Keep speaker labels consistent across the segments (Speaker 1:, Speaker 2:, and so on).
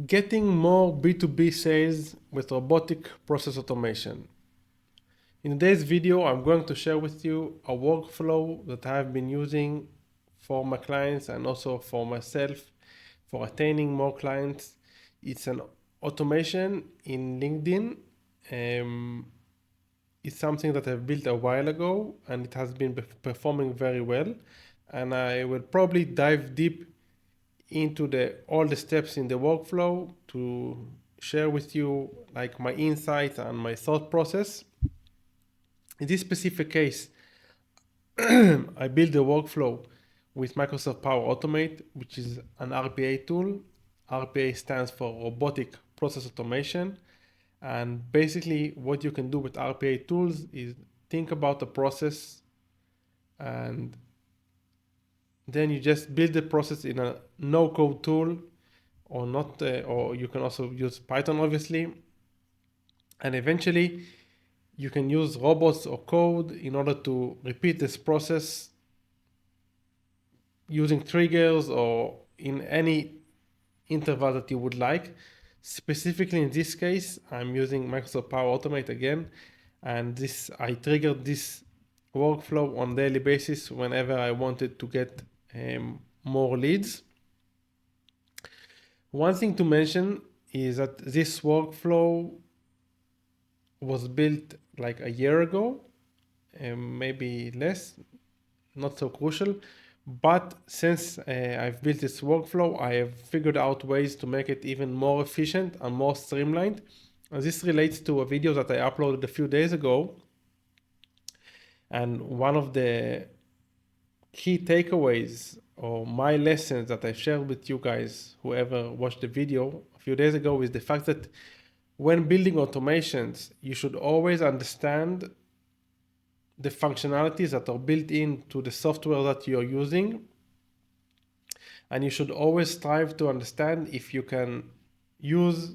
Speaker 1: Getting more B2B sales with robotic process automation. In today's video, I'm going to share with you a workflow that I've been using for my clients and also for myself for attaining more clients. It's an automation in LinkedIn. It's something that I've built a while ago and it has been performing very well. And I will probably dive deep into all the steps in the workflow to share with you like my insights and my thought process. In this specific case, I built a workflow with Microsoft Power Automate, which is an RPA tool. RPA stands for Robotic Process Automation. And basically what you can do with RPA tools is think about a process and then you just build the process in a no-code tool or not, or you can also use Python, obviously. And eventually you can use robots or code in order to repeat this process using triggers or in any interval that you would like. Specifically in this case, I'm using Microsoft Power Automate again, and I triggered this workflow on a daily basis whenever I wanted to get more leads. One thing to mention is that this workflow was built like a year ago, maybe less, not so crucial. But since I've built this workflow, I have figured out ways to make it even more efficient and more streamlined. And this relates to a video that I uploaded a few days ago. And one of the key takeaways or my lessons that I shared with you guys, whoever watched the video a few days ago, is the fact that when building automations, you should always understand the functionalities that are built into the software that you're using. And you should always strive to understand if you can use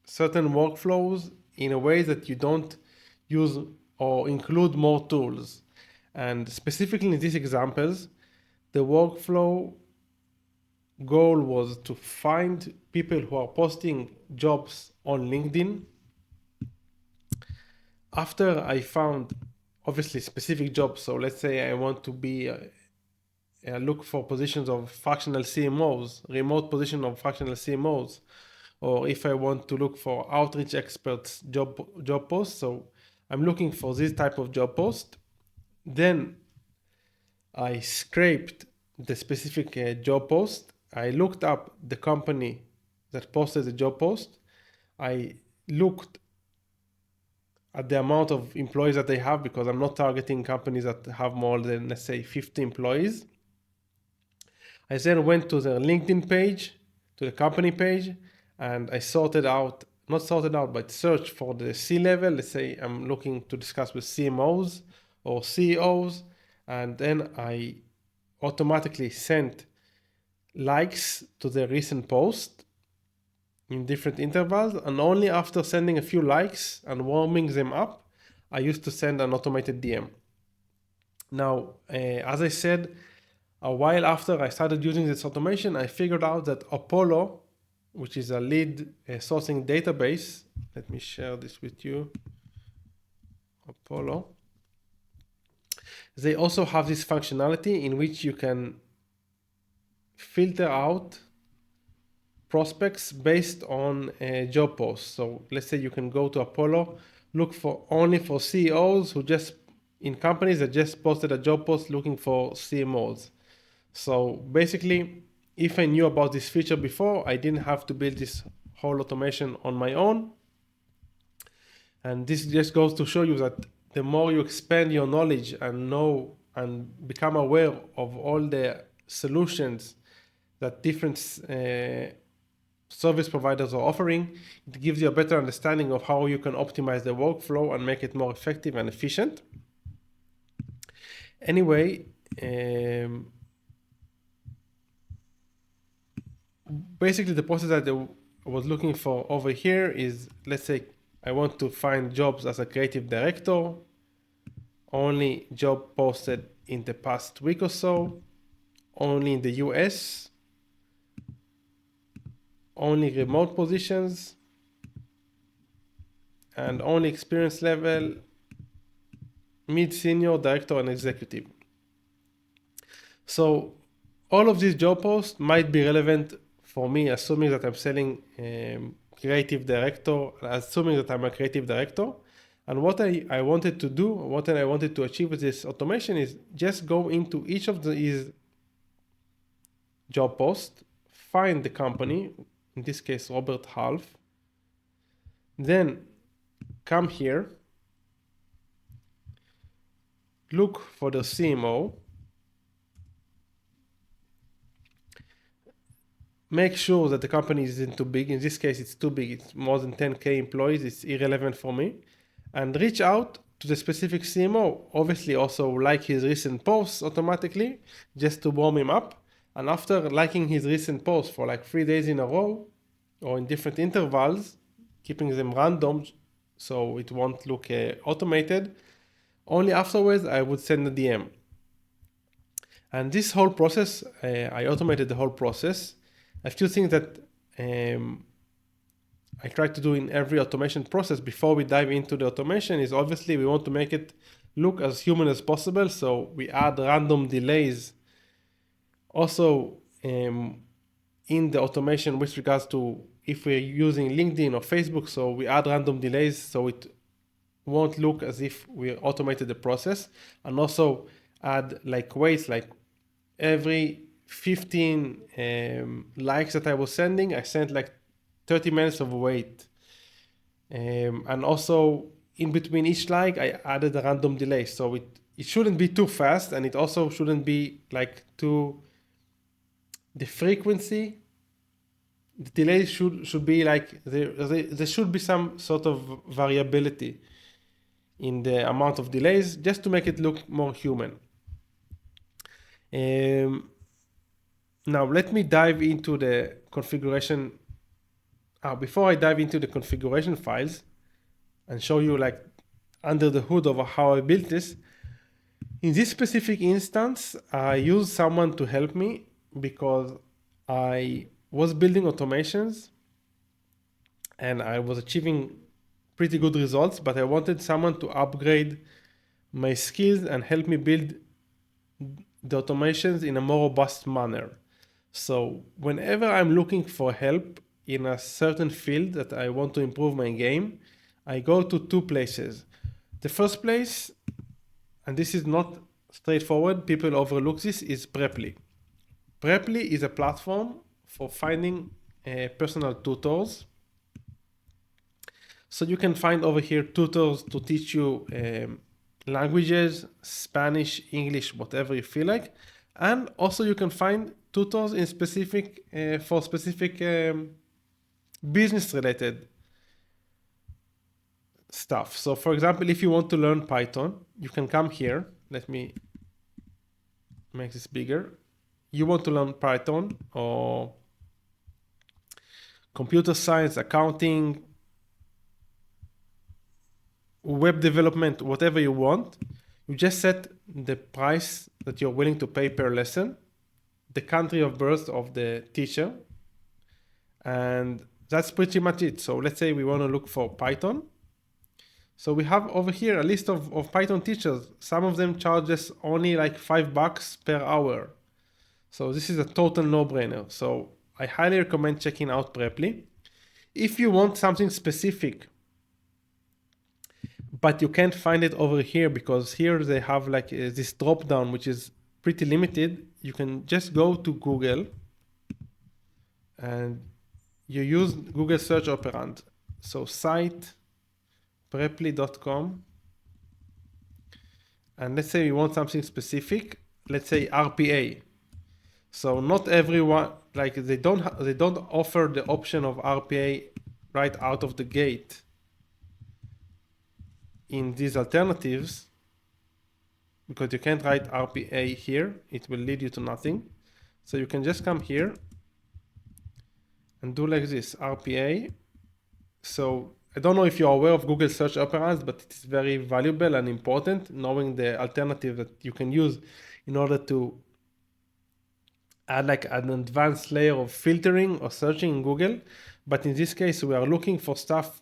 Speaker 1: certain workflows in a way that you don't use or include more tools. And specifically in these examples, the workflow goal was to find people who are posting jobs on LinkedIn. After I found obviously specific jobs, so let's say I want to be look for positions of fractional CMOs, remote position of fractional CMOs, or if I want to look for outreach experts job posts. So I'm looking for this type of job post. Then I scraped the specific job post. I looked up the company that posted the job post. I looked at the amount of employees that they have, because I'm not targeting companies that have more than, let's say, 50 employees. I then went to the LinkedIn page, to the company page, and I but searched for the C-level. Let's say I'm looking to discuss with CMOs or CEOs, and then I automatically sent likes to the recent post in different intervals, and only after sending a few likes and warming them up, I used to send an automated DM. Now, as I said, a while after I started using this automation, I figured out that Apollo, which is a lead sourcing database, let me share this with you, Apollo, they also have this functionality in which you can filter out prospects based on job posts. So let's say you can go to Apollo, look only for CEOs who in companies that just posted a job post looking for CMOs. So basically, if I knew about this feature before, I didn't have to build this whole automation on my own. And this just goes to show you that the more you expand your knowledge and know and become aware of all the solutions that different service providers are offering, it gives you a better understanding of how you can optimize the workflow and make it more effective and efficient. Anyway, basically the process that I was looking for over here is, let's say I want to find jobs as a creative director, only job posted in the past week or so, only in the US, only remote positions, and only experience level mid, senior, director, and executive. So all of these job posts might be relevant for me, assuming that I'm selling creative director, assuming that I'm a creative director. And what I wanted to do, what I wanted to achieve with this automation is just go into each of these job posts, find the company, in this case, Robert Half, then come here, look for the CMO, make sure that the company isn't too big. In this case, it's too big. It's more than 10K employees. It's irrelevant for me. And reach out to the specific CMO. Obviously, also like his recent posts automatically, just to warm him up. And after liking his recent posts for like 3 days in a row, or in different intervals, keeping them random so it won't look automated, only afterwards I would send a DM. And this whole process, I automated the whole process. A few things that I try to do in every automation process before we dive into the automation is obviously we want to make it look as human as possible. So we add random delays. Also, in the automation with regards to if we're using LinkedIn or Facebook, so we add random delays so it won't look as if we automated the process. And also add like waits, like every 15 likes that I was sending, I sent like 30 minutes of wait. And also in between each like, I added a random delay. So it shouldn't be too fast, and it also shouldn't be like too, the frequency, the delay should be like, there should be some sort of variability in the amount of delays just to make it look more human. Now let me dive into the configuration. Before I dive into the configuration files and show you like under the hood of how I built this, in this specific instance, I used someone to help me because I was building automations and I was achieving pretty good results, but I wanted someone to upgrade my skills and help me build the automations in a more robust manner. So whenever I'm looking for help in a certain field that I want to improve my game, I go to two places. The first place, and this is not straightforward, people overlook this, is Preply. Preply is a platform for finding personal tutors. So you can find over here tutors to teach you languages, Spanish, English, whatever you feel like. And also you can find tutors in specific for specific business related stuff. So for example, if you want to learn Python, you can come here. Let me make this bigger. You want to learn Python or computer science, accounting, web development, whatever you want. You just set the price that you're willing to pay per lesson, the country of birth of the teacher, and that's pretty much it. So let's say we want to look for Python. So we have over here a list of Python teachers. Some of them charge us only like $5 per hour. So this is a total no-brainer. So I highly recommend checking out Preply. If you want something specific, but you can't find it over here because here they have like this drop down, which is pretty limited, you can just go to Google and you use Google search operand. So site preply.com, and let's say you want something specific, let's say RPA. So not everyone, like they don't offer the option of RPA right out of the gate in these alternatives, because you can't write RPA here, it will lead you to nothing. So you can just come here and do like this, RPA. So I don't know if you're aware of Google search operands, but it's very valuable and important knowing the alternative that you can use in order to add like an advanced layer of filtering or searching in Google. But in this case, we are looking for stuff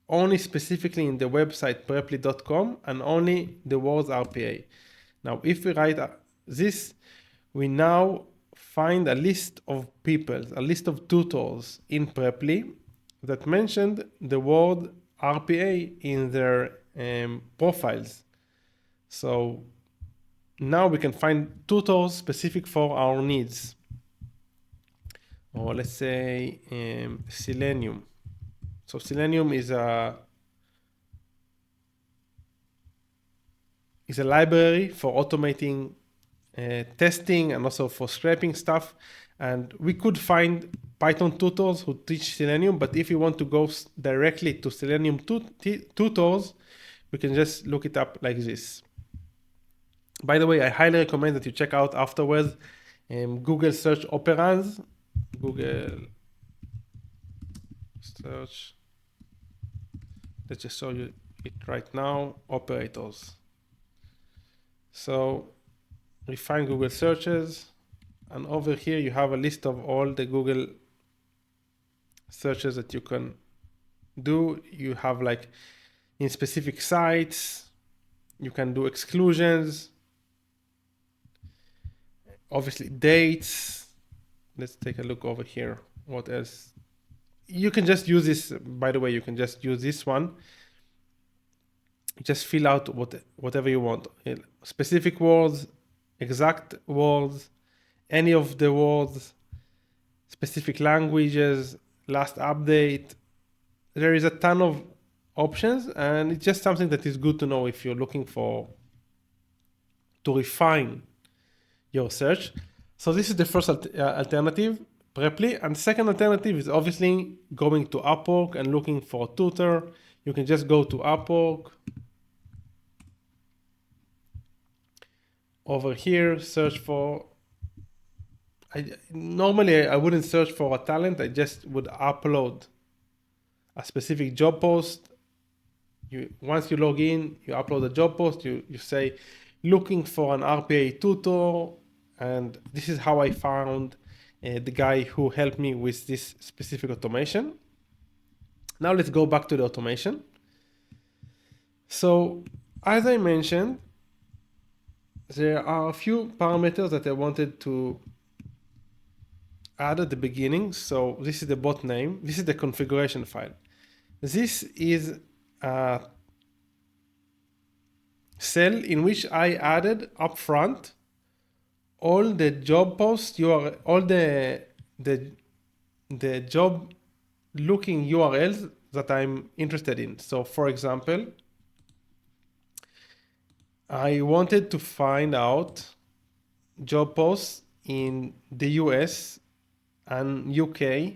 Speaker 1: only specifically in the website preply.com and only the words RPA. Now, if we write this, we now find a list of people, a list of tutors in Preply that mentioned the word RPA in their profiles. So now we can find tutors specific for our needs. Or let's say Selenium. So Selenium is a library for automating testing and also for scraping stuff. And we could find Python tutors who teach Selenium, but if you want to go directly to Selenium tutors, we can just look it up like this. By the way, I highly recommend that you check out afterwards Google search operands. Google search. Let's just show you it right now. Operators. So we find Google searches, and over here you have a list of all the Google searches that you can do. You have like in specific sites, you can do exclusions, obviously dates. Let's take a look over here. What else? You can just use this, by the way, you can just use this one. Just fill out whatever you want. Specific words, exact words, any of the words, specific languages, last update. There is a ton of options, and it's just something that is good to know if you're looking to refine your search. So this is the first alternative, Preply. And the second alternative is obviously going to Upwork and looking for a tutor. You can just go to Upwork. Over here, search for, normally I wouldn't search for a talent, I just would upload a specific job post. Once you log in, you upload a job post, you say, looking for an RPA tutor, and this is how I found the guy who helped me with this specific automation. Now let's go back to the automation. So as I mentioned, there are a few parameters that I wanted to add at the beginning. So this is the bot name. This is the configuration file. This is a cell in which I added upfront all the job posts, all the job looking URLs that I'm interested in. So for example, I wanted to find out job posts in the US and UK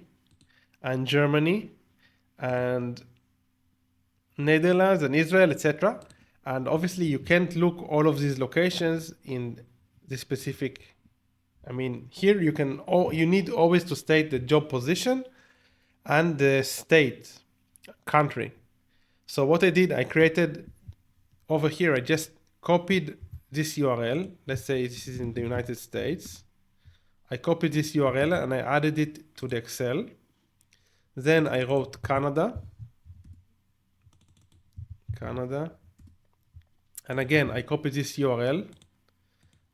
Speaker 1: and Germany and Netherlands and Israel, etc. And obviously you can't look all of these locations in the specific, here you need always to state the job position and the state, country. So what I did, I created over here, I just copied this URL. Let's say this is in the United States. I copied this URL and I added it to the Excel. Then I wrote Canada. And again, I copied this URL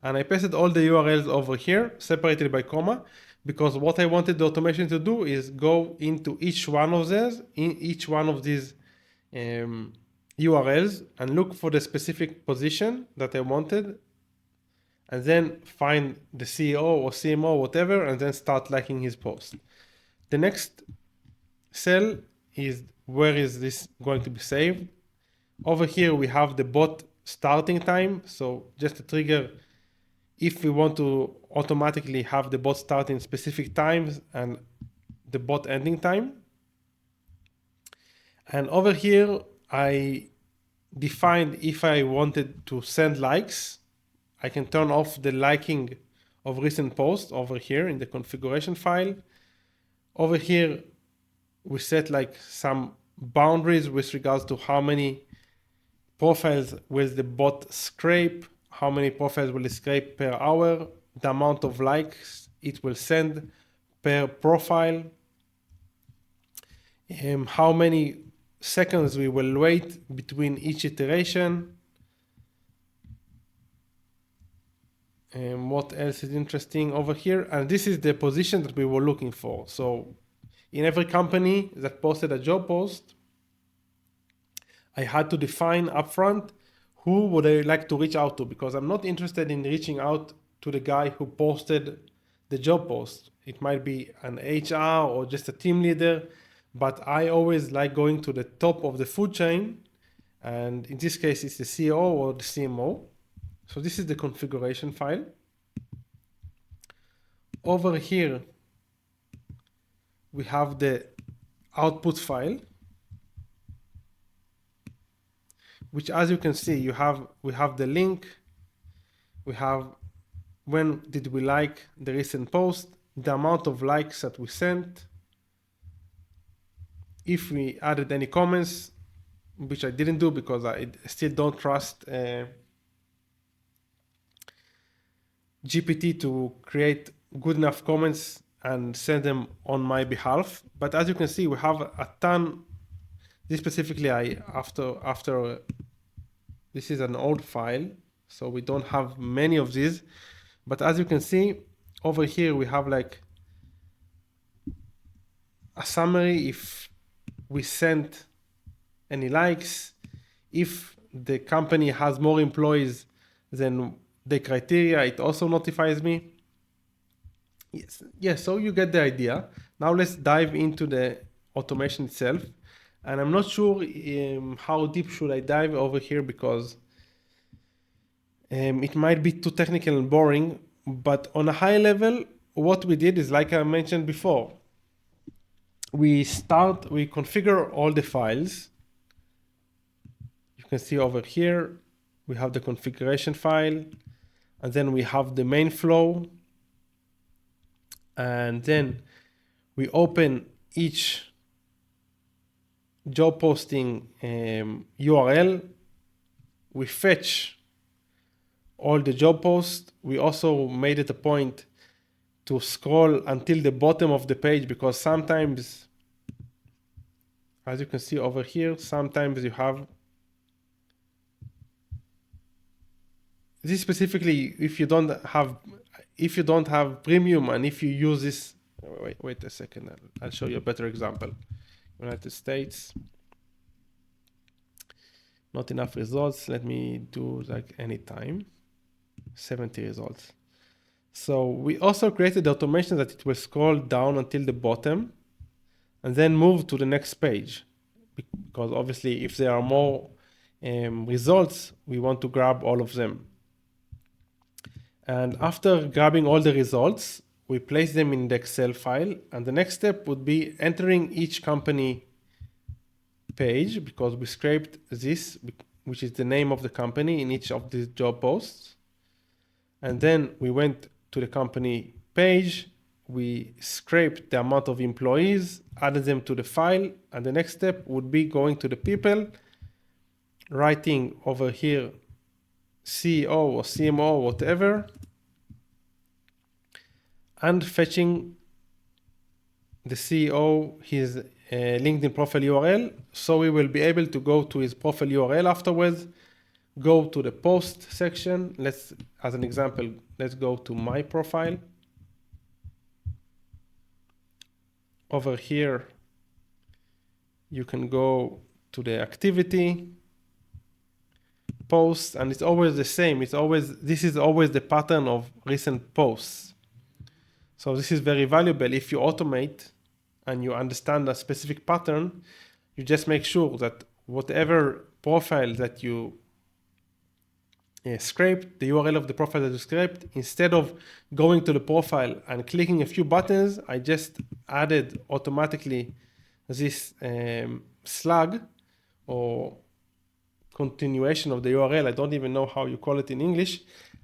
Speaker 1: and I pasted all the URLs over here, separated by comma, because what I wanted the automation to do is go into each one of these URLs and look for the specific position that I wanted, and then find the CEO or CMO, whatever, and then start liking his post. The next cell is where is this going to be saved. Over here we have the bot starting time. So just to trigger if we want to automatically have the bot starting specific times and the bot ending time. And over here I defined if I wanted to send likes, I can turn off the liking of recent posts over here in the configuration file. Over here we set like some boundaries with regards to how many profiles will the bot scrape, how many profiles will it scrape per hour, the amount of likes it will send per profile, how many seconds we will wait between each iteration. What else is interesting over here? And this is the position that we were looking for. So in every company that posted a job post, I had to define upfront who would I like to reach out to, because I'm not interested in reaching out to the guy who posted the job post. It might be an HR or just a team leader, but I always like going to the top of the food chain. And in this case, it's the CEO or the CMO. So this is the configuration file. Over here, we have the output file, which, as you can see, we have the link, we have when did we like the recent post, the amount of likes that we sent, if we added any comments, which I didn't do because I still don't trust GPT to create good enough comments and send them on my behalf. But as you can see, we have a ton. This specifically, after this is an old file, so we don't have many of these. But as you can see over here, we have like a summary if we sent any likes, if the company has more employees than the criteria, it also notifies me. Yes, so you get the idea. Now let's dive into the automation itself. And I'm not sure how deep should I dive over here, because it might be too technical and boring. But on a high level, what we did is, like I mentioned before, we configure all the files. You can see over here, we have the configuration file, and then we have the main flow. And then we open each job posting URL. We fetch all the job posts. We also made it a point to scroll until the bottom of the page, because sometimes, as you can see over here, sometimes you have this specifically if you don't have premium, and if you use this, wait a second, I'll show you a better example. United States, not enough results. Let me do like anytime, 70 results. So we also created the automation that it will scroll down until the bottom and then move to the next page, because obviously if there are more results, we want to grab all of them. And after grabbing all the results, we place them in the Excel file. And the next step would be entering each company page, because we scraped this, which is the name of the company in each of the job posts. And then we went to the company page, we scraped the amount of employees, added them to the file. And the next step would be going to the people, writing over here CEO or CMO, whatever, and fetching the CEO his LinkedIn profile URL. So we will be able to go to his profile URL afterwards, go to the post section. As an example, let's go to my profile. Over here, you can go to the activity, posts, and it's always the same. This is always the pattern of recent posts. So this is very valuable. If you automate and you understand a specific pattern, you just make sure that whatever profile that you scraped, the URL of the profile that you scraped, instead of going to the profile and clicking a few buttons, I just added automatically this slug or continuation of the URL. I don't even know how you call it in English.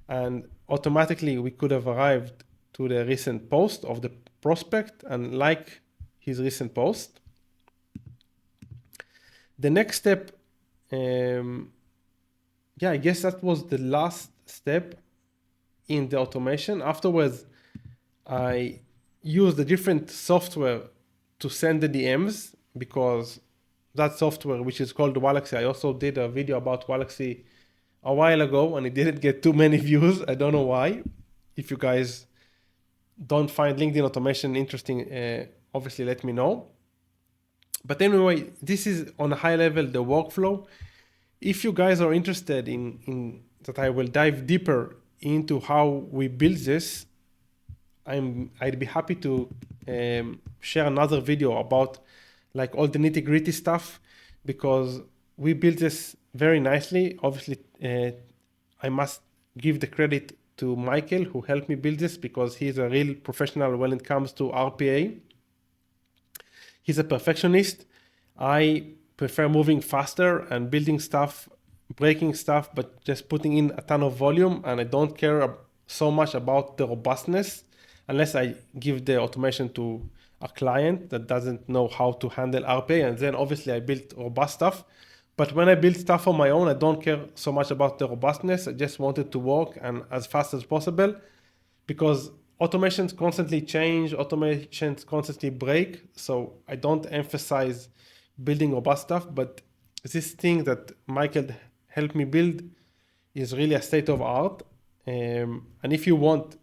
Speaker 1: And automatically we could have arrived to the recent post of the prospect and like his recent post. The next step, I guess that was the last step in the automation. Afterwards, I use the different software to send the DMs, because that software, which is called Wallaxy, I also did a video about Wallaxy a while ago and it didn't get too many views. I don't know why. If you guys don't find LinkedIn automation interesting, obviously let me know. But anyway, this is on a high level, the workflow. If you guys are interested in that, I will dive deeper into how we build this. I'd be happy to share another video about like all the nitty-gritty stuff, because we built this very nicely. Obviously, I must give the credit to Michael, who helped me build this, because he's a real professional when it comes to RPA. He's a perfectionist. I prefer moving faster and building stuff, breaking stuff, but just putting in a ton of volume. And I don't care so much about the robustness unless I give the automation to a client that doesn't know how to handle RPA. And then obviously I built robust stuff. But when I build stuff on my own, I don't care so much about the robustness. I just want it to work and as fast as possible, because automations constantly change, automations constantly break. So I don't emphasize building robust stuff, but this thing that Michael helped me build is really a state of art. And if you want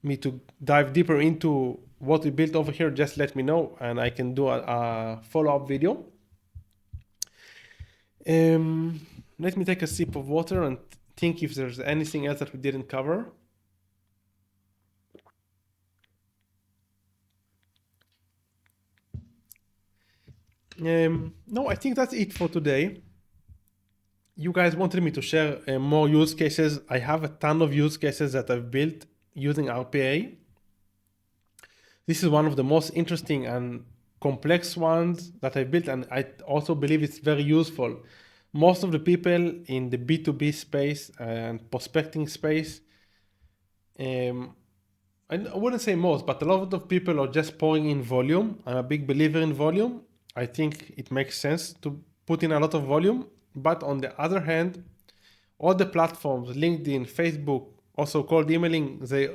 Speaker 1: me to dive deeper into what we built over here, just let me know and I can do a follow-up video. Let me take a sip of water and think if there's anything else that we didn't cover. No, I think that's it for today. You guys wanted me to share more use cases. I have a ton of use cases that I've built using RPA. This is one of the most interesting and complex ones that I built, and I also believe it's very useful. Most of the people in the B2B space and prospecting space, I wouldn't say most, but a lot of people are just pouring in volume. I'm a big believer in volume. I think it makes sense to put in a lot of volume. But on the other hand, all the platforms, LinkedIn, Facebook, also cold emailing, they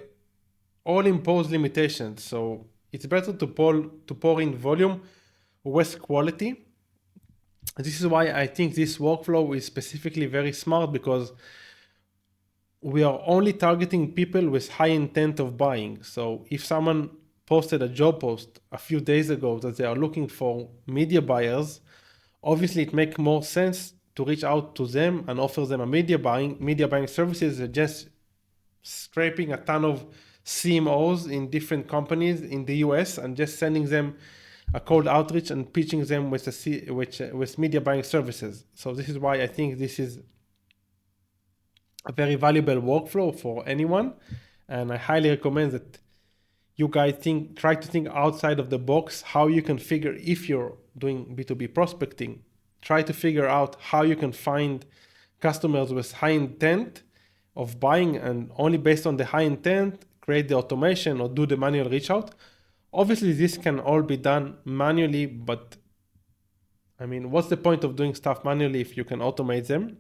Speaker 1: all impose limitations. So it's better to pour in volume with quality. This is why I think this workflow is specifically very smart, because we are only targeting people with high intent of buying. So if someone posted a job post a few days ago that they are looking for media buyers, obviously it makes more sense to reach out to them and offer them a media buying services, just scraping a ton of CMOs in different companies in the US and just sending them a cold outreach and pitching them with media buying services. So this is why I think this is a very valuable workflow for anyone. And I highly recommend that you guys try to think outside of the box, how you can figure, if you're doing B2B prospecting, try to figure out how you can find customers with high intent of buying, and only based on the high intent, create the automation or do the manual reach out. Obviously, this can all be done manually, but I mean, what's the point of doing stuff manually if you can automate them?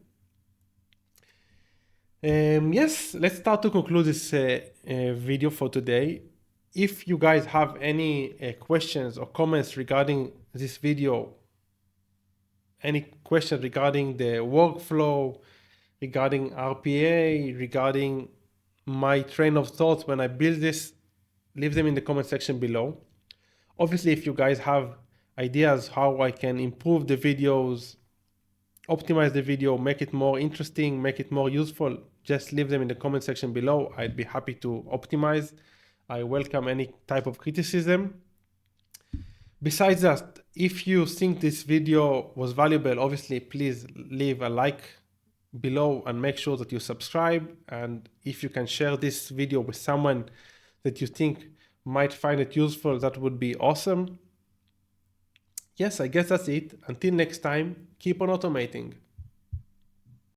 Speaker 1: Yes, let's start to conclude this video for today. If you guys have any questions or comments regarding this video, any questions regarding the workflow, regarding RPA, regarding my train of thoughts when I build this, leave them in the comment section below. Obviously, if you guys have ideas how I can improve the videos, optimize the video, make it more interesting, make it more useful, just leave them in the comment section below. I'd be happy to optimize. I welcome any type of criticism. Besides that, if you think this video was valuable, obviously please leave a like below and make sure that you subscribe. And if you can share this video with someone that you think might find it useful, that would be awesome. Yes, I guess that's it. Until next time, keep on automating.